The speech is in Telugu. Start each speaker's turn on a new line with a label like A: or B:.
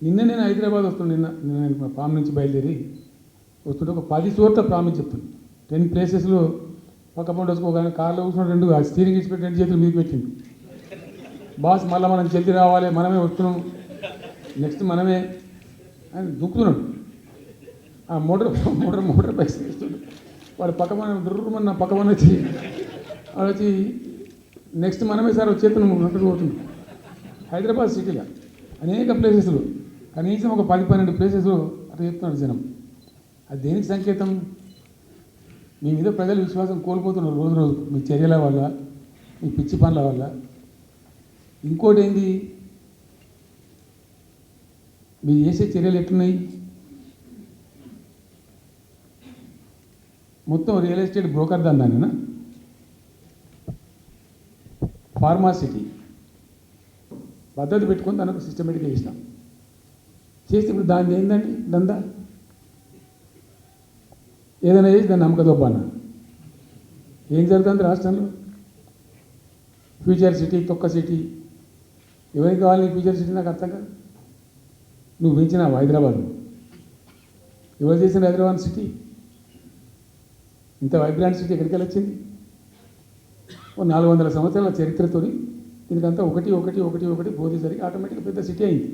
A: నిన్న నేను హైదరాబాద్ వస్తున్నాను. నిన్న నేను మా ఫామ్ నుంచి బయలుదేరి వస్తుంటే ఒక 10 చోట్ల ప్రామిస్ చెప్తాను. 10 ప్లేసెస్లో పక్క పంట వేసుకోగానే కార్లో కూర్చున్న 2 స్టీరింగ్ ఇచ్చిపెట్టి 2 చేతులు మీకు పెట్టింది. బాస్ మళ్ళీ మనం జల్దీ రావాలి, మనమే వస్తున్నాం, నెక్స్ట్ మనమే అని దుక్కుతున్నాడు. ఆ మోటార్ బైక్స్ వేస్తుండు. వాడు పక్కన దుర్రమన్న పక్కన వచ్చి వాడు వచ్చి నెక్స్ట్ మనమే సార్ వచ్చేస్తున్నాం అక్కడికి పోతున్నాం. హైదరాబాద్ సిటీలో అనేక ప్లేసెస్లో కనీసం ఒక 10-12 ప్లేసెస్లో అట్లా చెప్తున్నాడు జనం. అది దేనికి సంకేతం? మీ మీద ప్రజలు విశ్వాసం కోల్పోతున్నారు రోజు రోజు, మీ చర్యల వల్ల, మీ పిచ్చి పనుల వల్ల. ఇంకోటి ఏంది, మీరు చేసే చర్యలు ఎట్లున్నాయి? మొత్తం రియల్ ఎస్టేట్ బ్రోకర్ దందానేనా? ఫార్మాసిటీ పద్ధతి పెట్టుకొని దానికి సిస్టమేటిక్గా ఇస్తాం చేస్తే ఇప్పుడు దాన్ని ఏందండి దందా? ఏదైనా చేసి దాన్ని నమ్మకదొబ్బానా? ఏం జరుగుతుంది రాష్ట్రంలో? ఫ్యూచర్ సిటీ, తొక్క సిటీ. ఎవరికి కావాలి నీ ఫ్యూచర్ సిటీ? నాకు అర్థం కాదు. నువ్వు పెంచినావు హైదరాబాద్, ఎవరు చేసిన హైదరాబాద్ సిటీ? ఇంత వైబ్రాంట్ సిటీ ఎక్కడికి వెళ్ళి వచ్చింది? 400 సంవత్సరాల చరిత్రతో దీనికంతా ఒకటి పోతే సరికి ఆటోమేటిక్గా పెద్ద సిటీ అయింది.